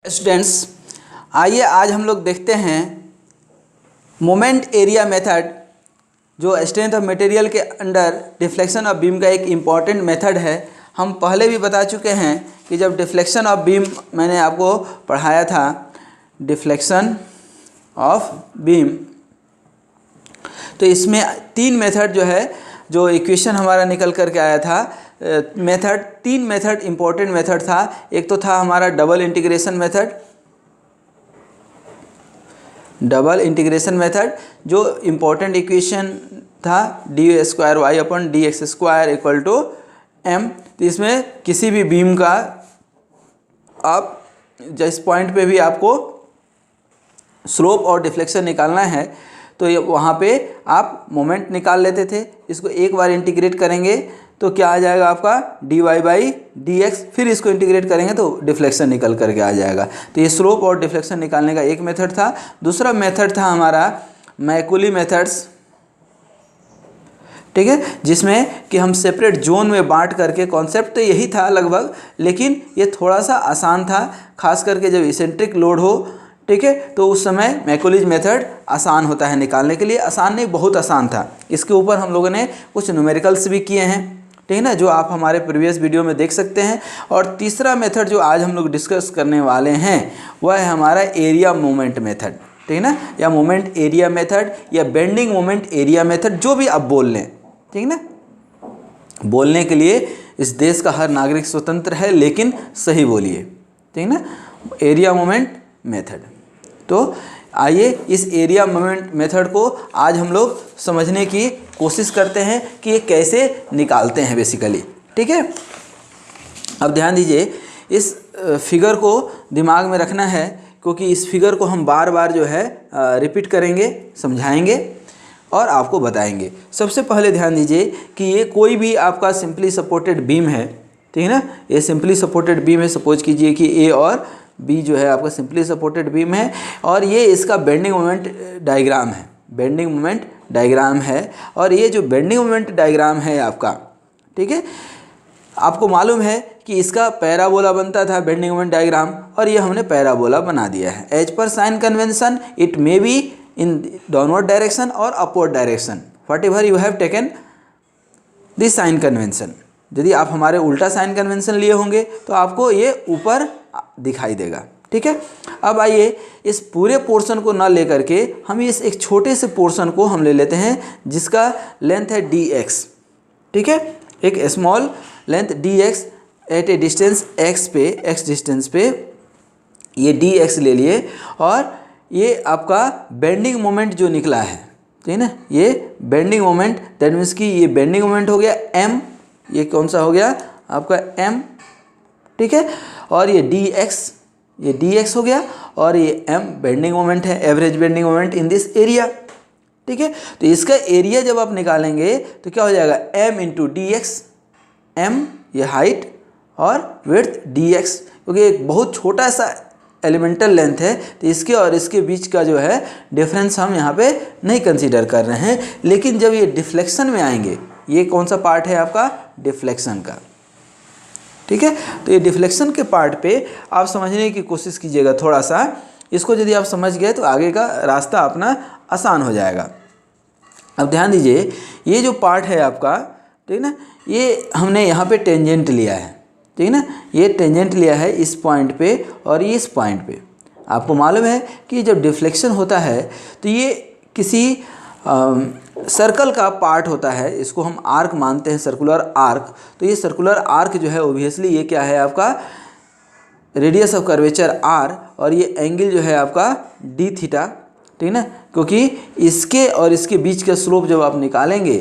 Students, आइए आज हम लोग देखते हैं मोमेंट एरिया मेथड, जो स्ट्रेंथ ऑफ मटेरियल के अंडर डिफ्लेक्शन ऑफ बीम का एक इम्पॉर्टेंट मेथड है। हम पहले भी बता चुके हैं कि जब डिफ्लेक्शन ऑफ बीम मैंने आपको पढ़ाया था, डिफ्लेक्शन ऑफ बीम, तो इसमें तीन मेथड जो इक्वेशन हमारा निकल करके आया था। तीन मेथड इम्पोर्टेंट मेथड था। एक तो था हमारा डबल इंटीग्रेशन मेथड, जो इम्पोर्टेंट इक्वेशन था dy²y/dx² = m। तो इसमें किसी भी बीम का आप जिस पॉइंट पे भी आपको स्लोप और डिफ्लेक्शन निकालना है तो ये वहाँ पे आप मोमेंट निकाल लेते थे। इसको एक बार इंटीग्रेट करेंगे तो क्या आ जाएगा आपका dy/dx, फिर इसको इंटीग्रेट करेंगे तो डिफ्लेक्शन निकल करके आ जाएगा। तो ये स्लोप और डिफ्लेक्शन निकालने का एक मेथड था। दूसरा मेथड था हमारा मैकुली मेथड्स, ठीक है, जिसमें कि हम सेपरेट जोन में बांट करके, कॉन्सेप्ट तो यही था लगभग, लेकिन ये थोड़ा सा आसान था, खास करके जब इसेंट्रिक लोड हो, ठीक है, तो उस समय मैकुलीज मेथड आसान होता है निकालने के लिए। आसान नहीं, बहुत आसान था। इसके ऊपर हम लोगों ने कुछ न्यूमेरिकल्स भी किए हैं, ठीक है ना, जो आप हमारे प्रीवियस वीडियो में देख सकते हैं। और तीसरा मेथड जो आज हम लोग डिस्कस करने वाले हैं वह है हमारा एरिया मोमेंट मेथड, ठीक है ना, या मोमेंट एरिया मेथड या बेंडिंग मोमेंट एरिया मेथड, जो भी आप बोल लें, ठीक है ना। बोलने के लिए इस देश का हर नागरिक स्वतंत्र है, लेकिन सही बोलिए, ठीक है ना, एरिया मोमेंट मेथड। तो आइए इस एरिया मोमेंट मेथड को आज हम लोग समझने की कोशिश करते हैं कि ये कैसे निकालते हैं बेसिकली, ठीक है। अब ध्यान दीजिए, इस फिगर को दिमाग में रखना है, क्योंकि इस फिगर को हम बार बार रिपीट करेंगे, समझाएंगे और आपको बताएंगे। सबसे पहले ध्यान दीजिए कि ये कोई भी आपका सिंपली सपोर्टेड बीम है, ठीक है ना। ये सिंपली सपोर्टेड बीम है। सपोज कीजिए कि ए और बी जो है आपका सिंपली सपोर्टेड बीम है, और ये इसका बेंडिंग मोमेंट डायग्राम है, बेंडिंग मोमेंट डायग्राम है। और ये जो बेंडिंग मोमेंट डायग्राम है आपका, ठीक है, आपको मालूम है कि इसका पैराबोला बनता था बेंडिंग मोमेंट डायग्राम, और ये हमने पैराबोला बना दिया है। एज पर sign convention it may be in downward direction और upward direction, whatever you have taken this sign convention. यदि आप हमारे उल्टा साइन कन्वेंशन लिए होंगे तो आपको ये ऊपर दिखाई देगा, ठीक है। अब आइए इस पूरे पोर्शन को ना लेकर के हम इस एक छोटे से पोर्शन को हम ले लेते हैं, जिसका लेंथ है dx, ठीक है, एक small length dx at a distance x distance पे ये dx ले लिए। और ये आपका बेंडिंग मोमेंट जो निकला है, ठीक है ना, ये बेंडिंग मोमेंट, दैट मीन्स कि ये बेंडिंग मोमेंट हो गया m, ये कौन सा हो गया आपका m, ठीक है। और ये dx हो गया, और ये m बेंडिंग मोमेंट है, average bending moment in this area, ठीक है। तो इसका एरिया जब आप निकालेंगे तो क्या हो जाएगा, m इंटू dx, m ये हाइट और विड्थ dx, क्योंकि एक बहुत छोटा सा एलिमेंटल लेंथ है, तो इसके और इसके बीच का जो है डिफरेंस हम यहाँ पे नहीं कंसीडर कर रहे हैं। लेकिन जब ये डिफ्लेक्शन में आएंगे, ये कौन सा पार्ट है आपका, डिफ्लेक्शन का, ठीक है। तो ये डिफ्लेक्शन के पार्ट पे आप समझने की कोशिश कीजिएगा थोड़ा सा। इसको यदि आप समझ गए तो आगे का रास्ता अपना आसान हो जाएगा। अब ध्यान दीजिए, ये जो पार्ट है आपका, ठीक है ना, ये हमने यहाँ पे टेंजेंट लिया है, ठीक है ना, ये टेंजेंट लिया है इस पॉइंट पे और ये इस पॉइंट पे। आपको मालूम है कि जब डिफ्लेक्शन होता है तो ये किसी सर्कल का पार्ट होता है, इसको हम आर्क मानते हैं, सर्कुलर आर्क। तो ये सर्कुलर आर्क जो है ओब्वियसली ये क्या है आपका, रेडियस ऑफ कर्वेचर r, और ये एंगल जो है आपका d थीटा, ठीक है ना, क्योंकि इसके और इसके बीच का स्लोप जब आप निकालेंगे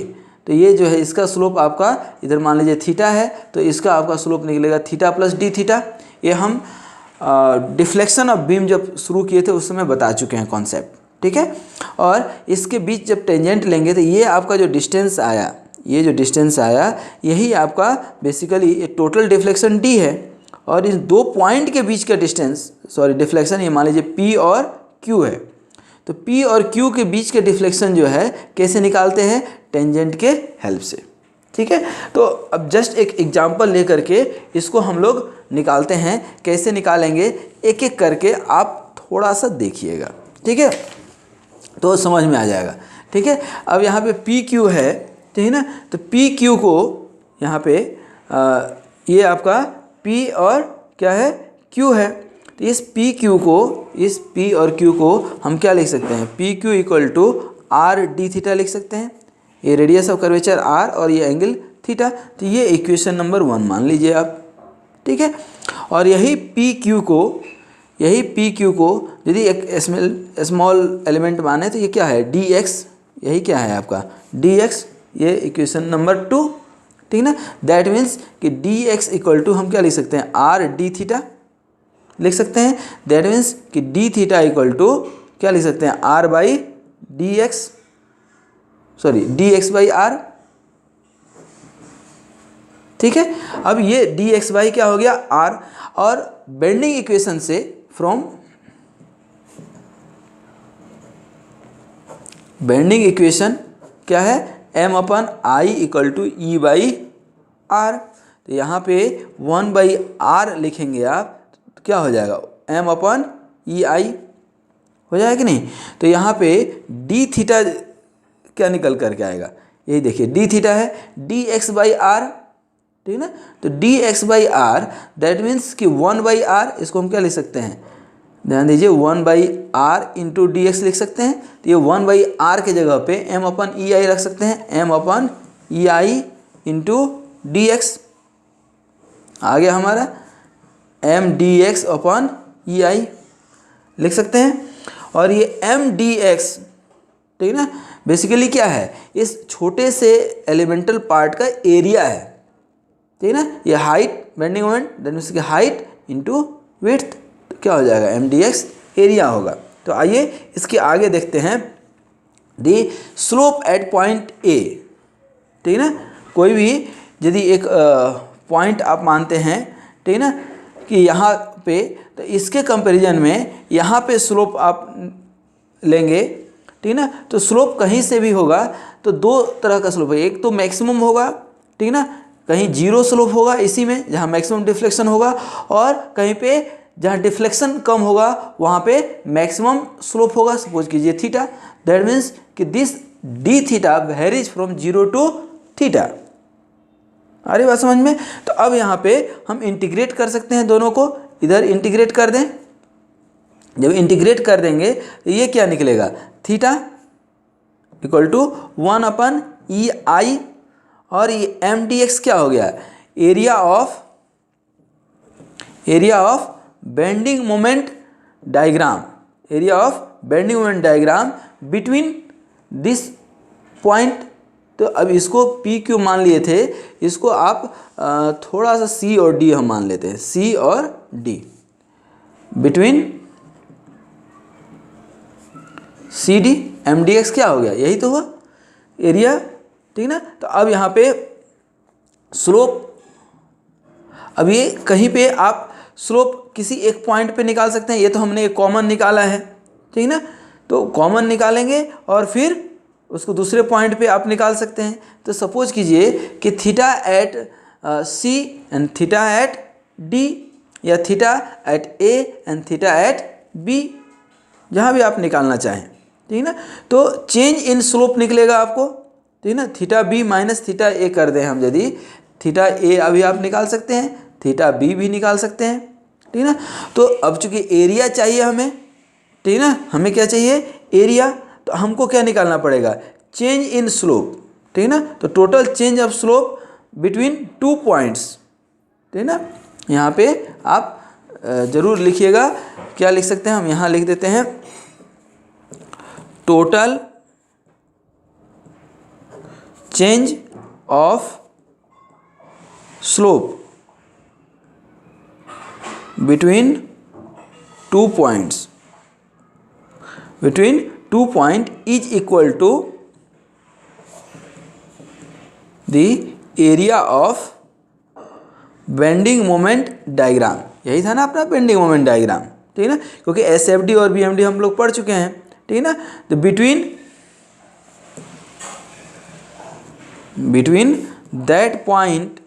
तो ये जो है इसका स्लोप आपका इधर मान लीजिए थीटा है, तो इसका आपका स्लोप निकलेगा थीटा प्लस d थीटा। ये हम डिफ्लेक्शन ऑफ बीम जब शुरू किए थे उस समय बता चुके हैं कॉन्सेप्ट, ठीक है। और इसके बीच जब टेंजेंट लेंगे तो ये आपका जो डिस्टेंस आया, ये जो डिस्टेंस आया, यही आपका बेसिकली ये टोटल डिफ्लेक्शन d है। और इन दो पॉइंट के बीच का डिस्टेंस, सॉरी डिफ्लेक्शन, ये मान लीजिए p और q है। तो p और q के बीच के डिफ्लेक्शन जो है कैसे निकालते हैं, टेंजेंट के हेल्प से, ठीक है। तो अब जस्ट एक एग्जांपल लेकर के इसको हम लोग निकालते हैं। कैसे निकालेंगे एक एक करके आप थोड़ा सा देखिएगा, ठीक है, तो समझ में आ जाएगा। ठीक है, अब यहाँ पे पी क्यू है, ठीक है ना, तो पी क्यू को यहाँ पे ये आपका पी और क्या है क्यू है, तो इस पी क्यू को, इस पी और क्यू को हम क्या लिख सकते हैं, P Q equal to R D theta लिख सकते हैं। ये रेडियस ऑफ कर्वेचर आर और ये एंगल थीटा, तो ये इक्वेशन नंबर 1 मान लीजिए आप, ठीक है। और यही पी क्यू को यदि एक स्मॉल एलिमेंट माने तो ये क्या है डी एक्स, यही क्या है आपका डी एक्स, ये इक्वेशन नंबर 2, ठीक ना। दैट मीन्स कि डी एक्स इक्वल टू हम क्या लिख सकते हैं आर डी थीटा लिख सकते हैं। दैट मीन्स कि डी थीटा इक्वल टू क्या लिख सकते हैं R by D X, sorry D X by R, ठीक है। अब ये डी एक्स बाई क्या हो गया आर, और बेंडिंग इक्वेशन से फ्रॉम बेंडिंग इक्वेशन क्या है m अपन I equal to E by R, तो यहाँ पे 1 बाई आर लिखेंगे आप तो क्या हो जाएगा m अपन ई आई हो जाएगा कि नहीं। तो यहाँ पे d थीटा क्या निकल करके आएगा, यही देखिए d थीटा है डी एक्स बाई आर, ठीक ना। तो D X by R that means कि 1 बाई आर, इसको हम क्या लिख सकते हैं, ध्यान दीजिए 1 by R into D X लिख सकते हैं। तो ये 1 बाई आर के जगह पे m अपन ई आई रख सकते हैं, m अपन ई आई इंटू डी एक्स आ गया हमारा m डी एक्स अपन ई आई लिख सकते हैं। और ये m डी एक्स, ठीक ना, बेसिकली क्या है इस छोटे से एलिमेंटल पार्ट का एरिया है, ठीक ना। ये height bending moment that means कि हाइट इंटू विड्थ, तो क्या हो जाएगा एम डी एक्स एरिया होगा। तो आइए इसके आगे देखते हैं दी स्लोप एट पॉइंट ए, ठीक ना। कोई भी यदि एक पॉइंट आप मानते हैं, ठीक ना, कि यहाँ पे, तो इसके कंपैरिजन में यहाँ पे स्लोप आप लेंगे, ठीक ना। तो स्लोप कहीं से भी होगा तो दो तरह का स्लोप है, एक तो मैक्सिमम होगा, ठीक ना, कहीं जीरो स्लोप होगा इसी में जहाँ मैक्सिमम डिफ्लेक्शन होगा, और कहीं पे जहाँ डिफ्लेक्शन कम होगा वहाँ पे मैक्सिमम स्लोप होगा, सपोज कीजिए थीटा। दैट मीन्स कि this D theta varies from zero to theta. आ रही बात समझ में। तो अब यहाँ पे हम इंटीग्रेट कर सकते हैं दोनों को, इधर इंटीग्रेट कर दें। जब इंटीग्रेट कर देंगे तो ये क्या निकलेगा, थीटा इक्वल टू 1 अपन ई आई, और ये एम डी एक्स क्या हो गया, area of bending moment diagram, area of bending moment diagram between this point. तो अब इसको पी क्यू मान लिए थे, इसको आप थोड़ा सा सी और डी हम मान लेते हैं, सी और D, between C D M D X क्या हो गया, यही तो हुआ एरिया, ठीक ना। तो अब यहाँ पे स्लोप, अब ये कहीं पे आप स्लोप किसी एक पॉइंट पे निकाल सकते हैं, ये तो हमने एक कॉमन निकाला है, ठीक ना। तो कॉमन निकालेंगे और फिर उसको दूसरे पॉइंट पे आप निकाल सकते हैं। तो सपोज कीजिए कि theta at C and theta at D, या theta at A and theta at B, जहाँ भी आप निकालना चाहें, ठीक ना। तो चेंज इन स्लोप निकलेगा आपको, ठीक ना। थीटा बी माइनस थीटा ए कर दें हम, यदि थीटा ए अभी आप निकाल सकते हैं, थीटा बी भी निकाल सकते हैं, ठीक ना। तो अब चूंकि एरिया चाहिए हमें, ठीक ना, हमें क्या चाहिए एरिया, तो हमको क्या निकालना पड़ेगा, चेंज इन स्लोप, ठीक ना। तो total change of slope between 2 points, ठीक ना। यहाँ पे आप ज़रूर लिखिएगा, क्या लिख सकते हैं हम, यहाँ लिख देते हैं total change of slope between 2 points is equal to the area of bending moment diagram. यही था ना अपना बेंडिंग मोमेंट डायग्राम, ठीक है ना, क्योंकि एस एफ डी और बी एम डी हम लोग पढ़ चुके हैं, ठीक है ना। तो between that point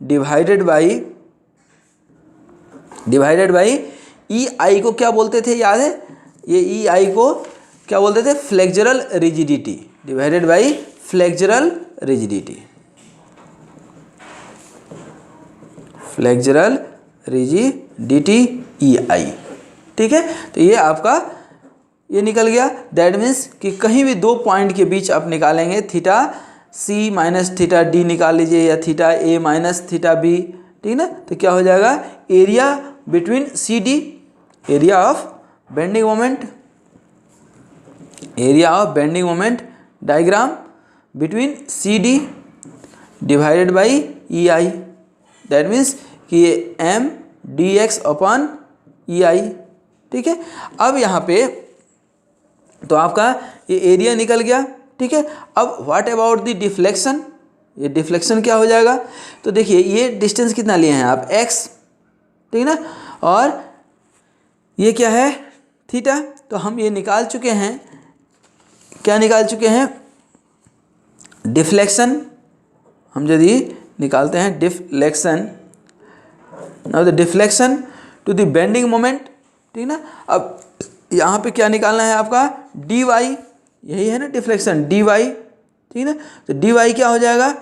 divided by E I को क्या बोलते थे, याद है? ये ई आई को क्या बोलते थे? Flexural rigidity, divided by flexural rigidity, flexural rigidity E I. ठीक है, तो ये आपका ये निकल गया। दैट मीन्स कि कहीं भी दो पॉइंट के बीच आप निकालेंगे, theta C minus theta D निकाल लीजिए, या theta A minus theta B, ठीक ना, तो क्या हो जाएगा? Area between C D, area of bending moment, area of bending moment diagram between C D divided by E I. That means कि ये M D X upon E I. ठीक है, अब यहाँ पे तो आपका ये एरिया निकल गया। ठीक है, अब व्हाट अबाउट द डिफ्लेक्शन? ये डिफ्लेक्शन क्या हो जाएगा? तो देखिए ये डिस्टेंस कितना लिए हैं आप? x, ठीक ना, और ये क्या है? थीटा। तो हम ये निकाल चुके हैं, क्या निकाल चुके हैं? डिफ्लेक्शन। हम यदि निकालते हैं deflection, now the deflection to the bending moment, ठीक ना। अब यहाँ पे क्या निकालना है आपका? डी वाई, यही है ना डिफ्लेक्शन, डी वाई, ठीक ना। तो डी वाई क्या हो जाएगा?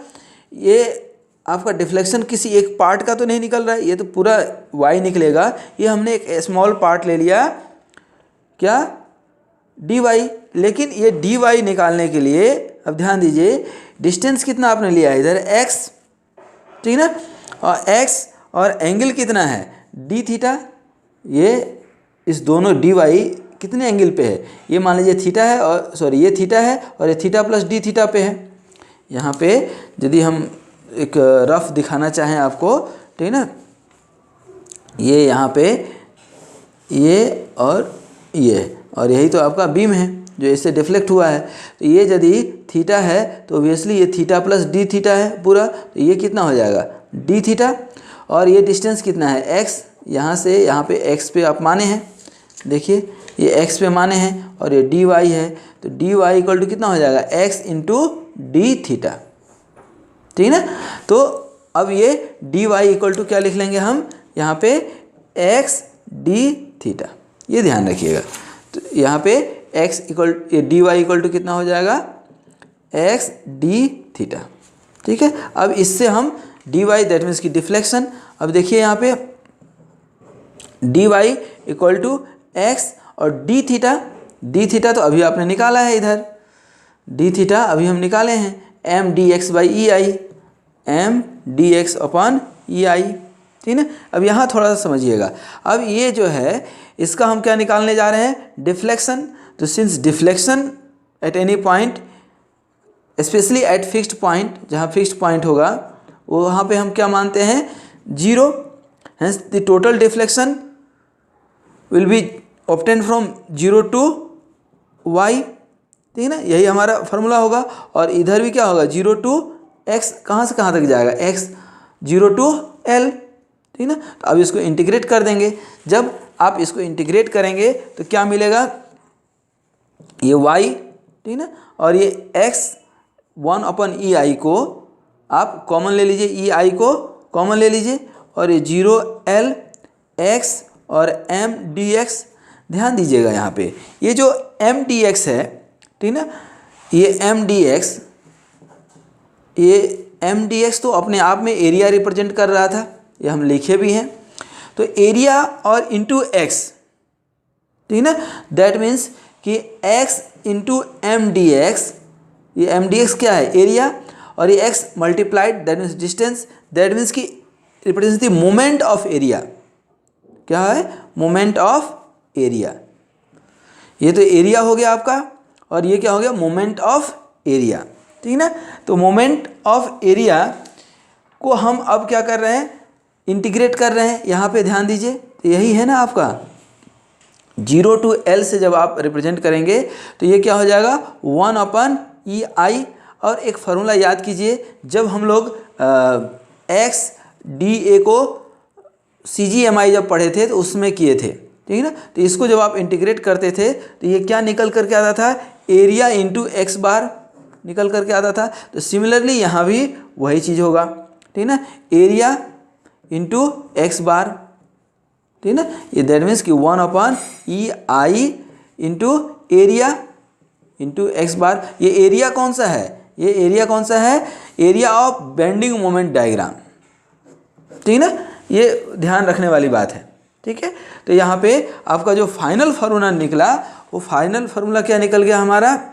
ये आपका डिफ्लेक्शन किसी एक पार्ट का तो नहीं निकल रहा है, ये तो पूरा वाई निकलेगा। ये हमने एक स्मॉल पार्ट ले लिया, क्या? D Y. लेकिन ये डी वाई निकालने के लिए अब ध्यान दीजिए, डिस्टेंस कितना आपने लिया है? इधर एक्स, ठीक ना, और एक्स और एंगल कितना है? D theta. ये इस दोनों डी वाई कितने एंगल पे है? ये मान लीजिए थीटा है, और सॉरी ये थीटा है, और ये थीटा प्लस डी थीटा पे है। यहाँ पे यदि हम एक रफ दिखाना चाहें आपको, ठीक ना, ये यहाँ पे ये और यही तो आपका बीम है जो इससे डिफ्लेक्ट हुआ है। तो ये यदि थीटा है तो ऑब्वियसली ये थीटा प्लस डी थीटा है पूरा, तो ये कितना हो जाएगा? D theta. और ये डिस्टेंस कितना है? एक्स। यहाँ से यहाँ पे एक्स पे आप माने हैं, देखिए ये एक्स पे माने हैं, और ये डी वाई है, तो डी वाई इक्वल टू कितना हो जाएगा? एक्स इंटू डी थीटा, ठीक ना। तो अब ये डी वाई इक्वल टू क्या लिख लेंगे हम यहाँ पे? एक्स डी थीटा, ये ध्यान रखिएगा। तो यहाँ पे एक्स इक्वल, ये डी वाई इक्वल टू कितना हो जाएगा? X D theta. ठीक है, अब इससे हम डी वाई दैट मीन्स की डिफ्लेक्शन, अब देखिए यहाँ पे D Y equal to X और डी थीटा तो अभी आपने निकाला है, इधर डी थीटा अभी हम निकाले हैं, M D X by E I, M D X upon E I, ठीक है। अब यहाँ थोड़ा सा समझिएगा, अब ये जो है इसका हम क्या निकालने जा रहे हैं? डिफ्लेक्शन। तो since deflection at any point, specially at fixed point, जहाँ फिक्स्ड पॉइंट होगा वो वहाँ पे हम क्या मानते हैं? Zero. Hence the total deflection will be obtain from zero to Y, ठीक है ना, यही हमारा फार्मूला होगा। और इधर भी क्या होगा? जीरो टू एक्स, कहाँ से कहाँ तक जाएगा? एक्स, जीरो टू एल, ठीक ना। तो अब इसको इंटीग्रेट कर देंगे। जब आप इसको इंटीग्रेट करेंगे तो क्या मिलेगा? ये y, ठीक ना, और ये x 1 अपन ई आई को आप कॉमन ले लीजिए, ई आई को कॉमन ले लीजिए, और ये 0l x और m dx। ध्यान दीजिएगा यहाँ पे ये जो m dx है, ठीक ना, ये m dx तो अपने आप में एरिया रिप्रेजेंट कर रहा था, ये हम लिखे भी हैं। तो एरिया और इंटू एक्स, ठीक ना, दैट मीन्स कि x into M D X, ये एम डी एक्स क्या है? एरिया, और ये x multiplied that means distance, that means कि represents the moment of area. क्या है? Moment of area. ये तो एरिया हो गया आपका, और ये क्या हो गया? मोमेंट ऑफ एरिया, ठीक ना। तो मोमेंट ऑफ एरिया को हम अब क्या कर रहे हैं? इंटीग्रेट कर रहे हैं। यहाँ पे ध्यान दीजिए, तो यही है ना आपका 0 टू L से जब आप रिप्रेजेंट करेंगे तो ये क्या हो जाएगा? 1 अपन ई आई। और एक फार्मूला याद कीजिए, जब हम लोग एक्स डी ए को CGMI जब पढ़े थे तो उसमें किए थे, ठीक है ना। तो इसको जब आप इंटीग्रेट करते थे तो ये क्या निकल करके आता था? एरिया इंटू एक्स बार, निकल करके आता था। तो सिमिलरली यहाँ भी वही चीज़ होगा, ठीक ना, एरिया इंटू एक्स बार, ठीक ना, ये दैट मीन्स कि 1/EI into area into X bar. ये एरिया कौन सा है, ये एरिया कौन सा है, area of bending moment diagram, ठीक ना, ये ध्यान रखने वाली बात है, ठीक है। तो यहाँ पे आपका जो फाइनल फार्मूला निकला, वो फाइनल फार्मूला क्या निकल गया हमारा,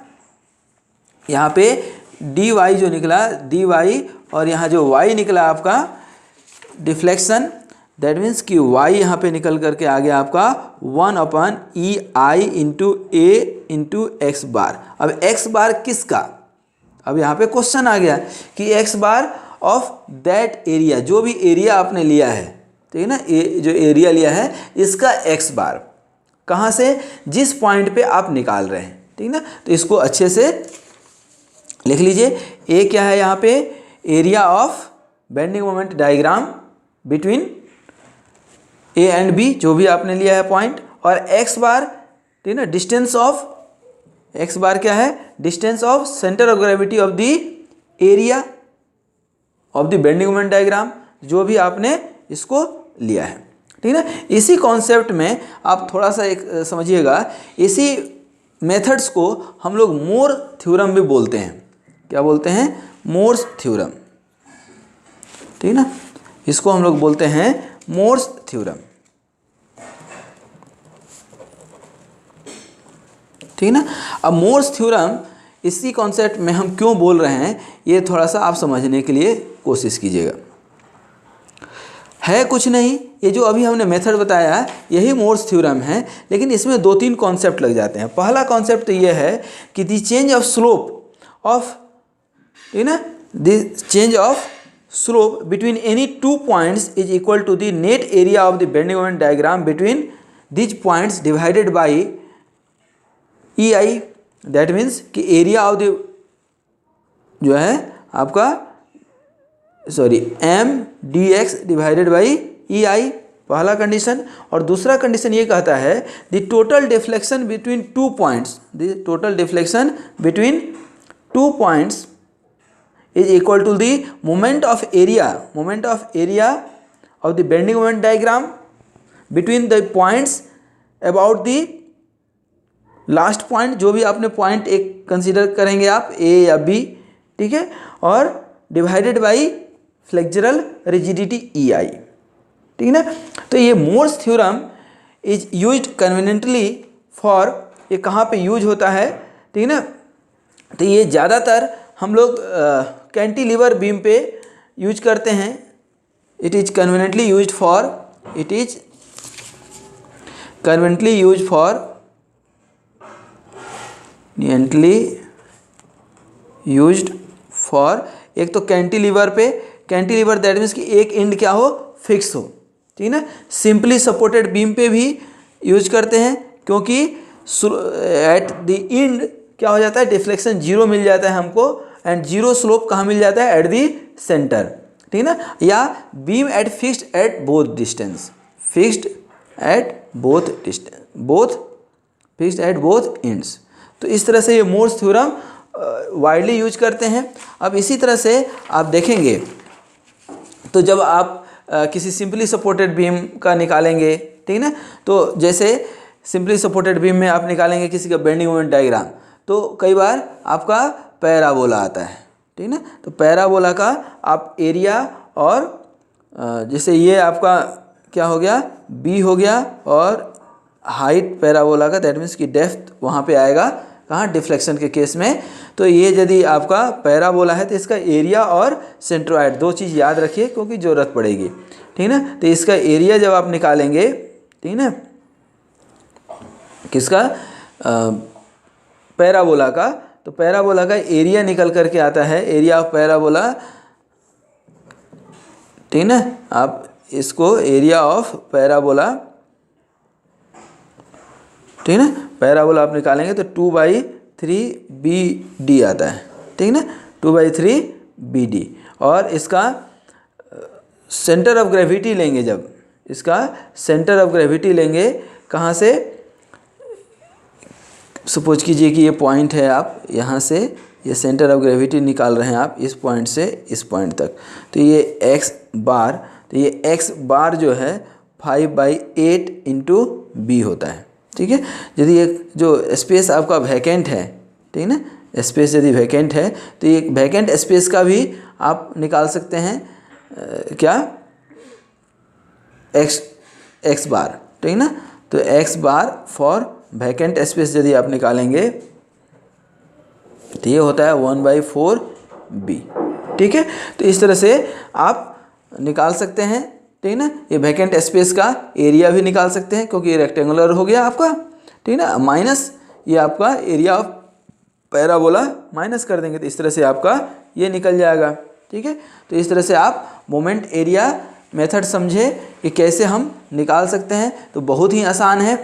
यहाँ पे dy जो निकला, dy, और यहाँ जो y निकला आपका डिफ्लेक्शन, दैट मीन्स कि y यहाँ पे निकल करके आ गया आपका 1/EI into a into X bar. अब x बार किसका, अब यहाँ पे क्वेश्चन आ गया कि x bar of that area, जो भी एरिया आपने लिया है, ठीक है ना, जो एरिया लिया है इसका x बार, कहाँ से, जिस पॉइंट पे आप निकाल रहे हैं, ठीक ना। तो इसको अच्छे से लिख लीजिए, ए क्या है यहाँ पे, area of bending moment diagram between A and B, जो भी आपने लिया है पॉइंट, और एक्स बार, ठीक ना, डिस्टेंस ऑफ, एक्स बार क्या है, distance of centre of gravity of the area of the bending moment diagram, जो भी आपने इसको लिया है, ठीक है ना। इसी कॉन्सेप्ट में आप थोड़ा सा एक समझिएगा, इसी मेथड्स को हम लोग मोर थ्योरम भी बोलते हैं। क्या बोलते हैं, मोर्स थ्योरम, ठीक ना, इसको हम लोग बोलते हैं मोर्स थ्योरम, ठीक ना। अब मोर्स थ्योरम इसी कॉन्सेप्ट में हम क्यों बोल रहे हैं, ये थोड़ा सा आप समझने के लिए कोशिश कीजिएगा। है कुछ नहीं, ये जो अभी हमने मेथड बताया यही मोर्स थ्योरम है, लेकिन इसमें 2-3 कॉन्सेप्ट लग जाते हैं। पहला कॉन्सेप्ट तो ये है कि the change of slope of, ठीक ना, the change of slope between any 2 points is equal to the net area of the bending moment diagram between these points divided by EI, that means कि area of the जो है आपका MDX divided by EI, पहला condition. और दूसरा condition ये कहता है the total deflection between 2 points, the total deflection between 2 points is equal to the moment of area of the bending moment diagram between the points about the last point, जो भी आपने point एक consider करेंगे आप, A या B, ठीक है, और divided by flexural rigidity EI, ठीक है ना। तो ये Mohr's theorem is used conveniently for, ये कहाँ पे यूज होता है, ठीक है ना। तो ये ज़्यादातर हम लोग कैंटिलीवर बीम पे यूज करते हैं। It is conveniently used for एक तो कैंटिलीवर पे, कैंटिलीवर दैट मीन्स कि एक एंड क्या हो, फिक्स हो, ठीक है ना। सिंपली सपोर्टेड बीम पे भी यूज करते हैं, क्योंकि एट द एंड क्या हो जाता है, डिफ्लेक्शन 0 मिल जाता है हमको, एंड 0 स्लोप कहाँ मिल जाता है, एट दी सेंटर, ठीक है ना। या beam at fixed at both distance, fixed at both ends. तो इस तरह से ये मोर्स थ्योरम वाइडली यूज करते हैं। अब इसी तरह से आप देखेंगे तो जब आप किसी सिंपली सपोर्टेड बीम का निकालेंगे, ठीक है ना, तो जैसे सिंपली सपोर्टेड बीम में आप निकालेंगे किसी का बेंडिंग मोमेंट डायग्राम, तो कई बार आपका पैराबोला आता है, ठीक है ना। तो पैराबोला का आप एरिया और जैसे ये आपका क्या हो गया, B हो गया, और हाइट पैराबोला का दैट मीन्स कि डेप्थ वहाँ पे आएगा, कहाँ, डिफ्लेक्शन के केस में। तो ये यदि आपका पैराबोला है तो इसका एरिया और सेंट्रोइड, 2 चीज़ याद रखिए क्योंकि ज़रूरत पड़ेगी, ठीक है ना। तो इसका एरिया जब आप निकालेंगे, ठीक है ना, किसका, पैराबोला का, तो पैराबोला का एरिया निकल करके आता है, एरिया ऑफ पैराबोला, ठीक है ना। आप इसको एरिया ऑफ पैराबोला, ठीक है ना, पैराबोला आप निकालेंगे तो 2/3BD आता है, ठीक है ना, 2/3BD। और इसका सेंटर ऑफ ग्रेविटी लेंगे, जब इसका सेंटर ऑफ ग्रेविटी लेंगे कहाँ से, सपोज कीजिए कि ये पॉइंट है, आप यहाँ से ये सेंटर ऑफ ग्रेविटी निकाल रहे हैं आप इस पॉइंट से इस पॉइंट तक, तो ये एक्स बार, तो ये एक्स बार जो है 5/8 इंटू बी होता है। ठीक है, यदि ये जो स्पेस आपका वैकेंट है, ठीक है ना, स्पेस यदि वैकेंट है तो ये वैकेंट स्पेस का भी आप निकाल सकते हैं क्या, एक्स बार, ठीक है ना। तो x bar for vacant space यदि आप निकालेंगे तो ये होता है 1/4b। ठीक है, तो इस तरह से आप निकाल सकते हैं, ठीक है ना। ये वैकेंट स्पेस का एरिया भी निकाल सकते हैं क्योंकि ये रेक्टेंगुलर हो गया आपका, ठीक है ना, माइनस ये आपका एरिया ऑफ पैराबोला माइनस कर देंगे तो इस तरह से आपका ये निकल जाएगा। ठीक है, तो इस तरह से आप मोमेंट एरिया मेथड समझे कि कैसे हम निकाल सकते हैं। तो बहुत ही आसान है,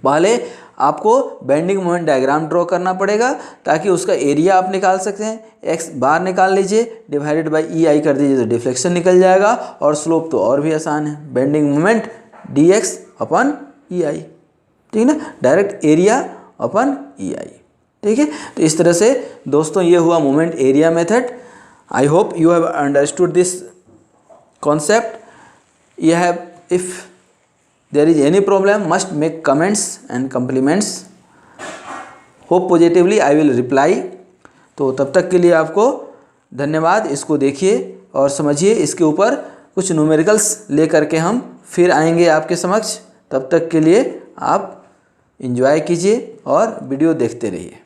पहले आपको बेंडिंग मोमेंट डायग्राम ड्रॉ करना पड़ेगा ताकि उसका एरिया आप निकाल सकते हैं। एक्स बार निकाल लीजिए, डिवाइडेड बाई ई आई कर दीजिए तो डिफ्लेक्शन निकल जाएगा, और स्लोप तो और भी आसान है, bending moment dx upon E I, ठीक है ना, direct area upon E I. ठीक है, तो इस तरह से दोस्तों ये हुआ moment area method. I hope you have understood this concept. You have, if there is any problem, must make comments and compliments. Hope positively I will reply. तो तब तक के लिए आपको धन्यवाद। इसको देखिए और समझिए, इसके ऊपर कुछ न्यूमेरिकल्स ले करके हम फिर आएंगे आपके समक्ष। तब तक के लिए आप एंजॉय कीजिए और वीडियो देखते रहिए।